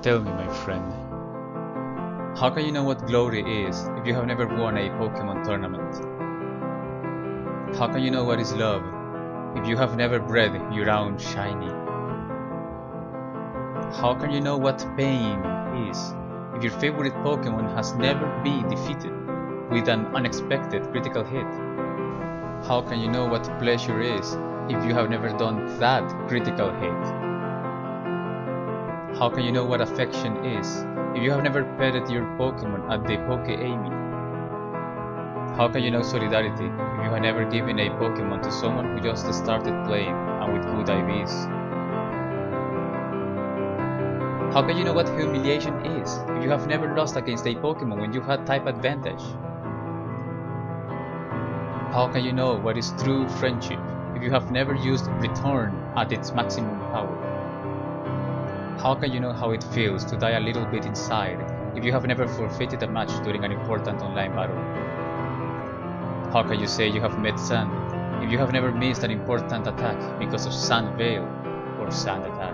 Tell me, my friend, how can you know what glory is if you have never won a Pokémon tournament? How can you know what is love if you have never bred your own shiny? How can you know what pain is if your favorite Pokémon has never been defeated with an unexpected critical hit? How can you know what pleasure is if you have never done that critical hit? How can you know what affection is if you have never petted your Pokémon at the poke-amie? How can you know solidarity if you have never given a Pokémon to someone who just started playing and with good IVs? How can you know what humiliation is if you have never lost against a Pokémon when you had type advantage? How can you know what is true friendship if you have never used return at its maximum power? How can you know how it feels to die a little bit inside if you have never forfeited a match during an important online battle? How can you say you have met sand if you have never missed an important attack because of sand veil or sand attack?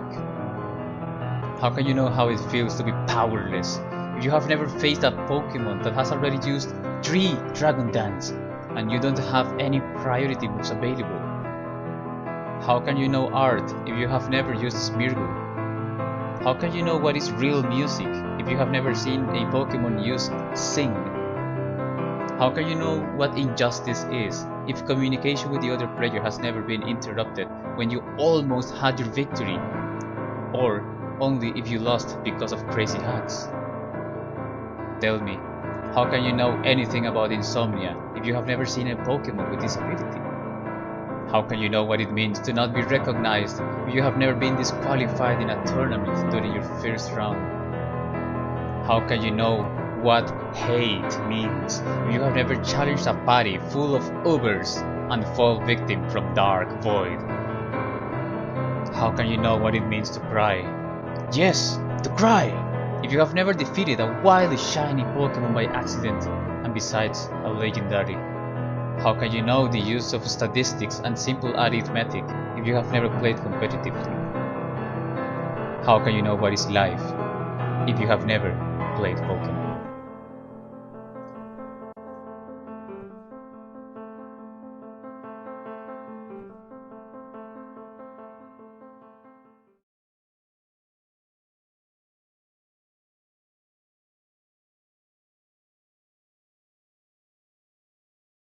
How can you know how it feels to be powerless if you have never faced a Pokémon that has already used 3 Dragon Dance and you don't have any priority moves available? How can you know art if you have never used Smeargle? How can you know what is real music if you have never seen a Pokémon use Sing? How can you know what injustice is if communication with the other player has never been interrupted when you almost had your victory? Or only if you lost because of crazy hacks? Tell me, how can you know anything about insomnia if you have never seen a Pokémon with this ability? How can you know what it means to not be recognized if you have never been disqualified in a tournament during your first round? How can you know what hate means if you have never challenged a party full of Ubers and fall victim from Dark Void? How can you know what it means to cry? Yes, to cry! If you have never defeated a wildly shiny Pokémon by accident, and besides a legendary. How can you know the use of statistics and simple arithmetic if you have never played competitively? How can you know what is life if you have never played Pokémon?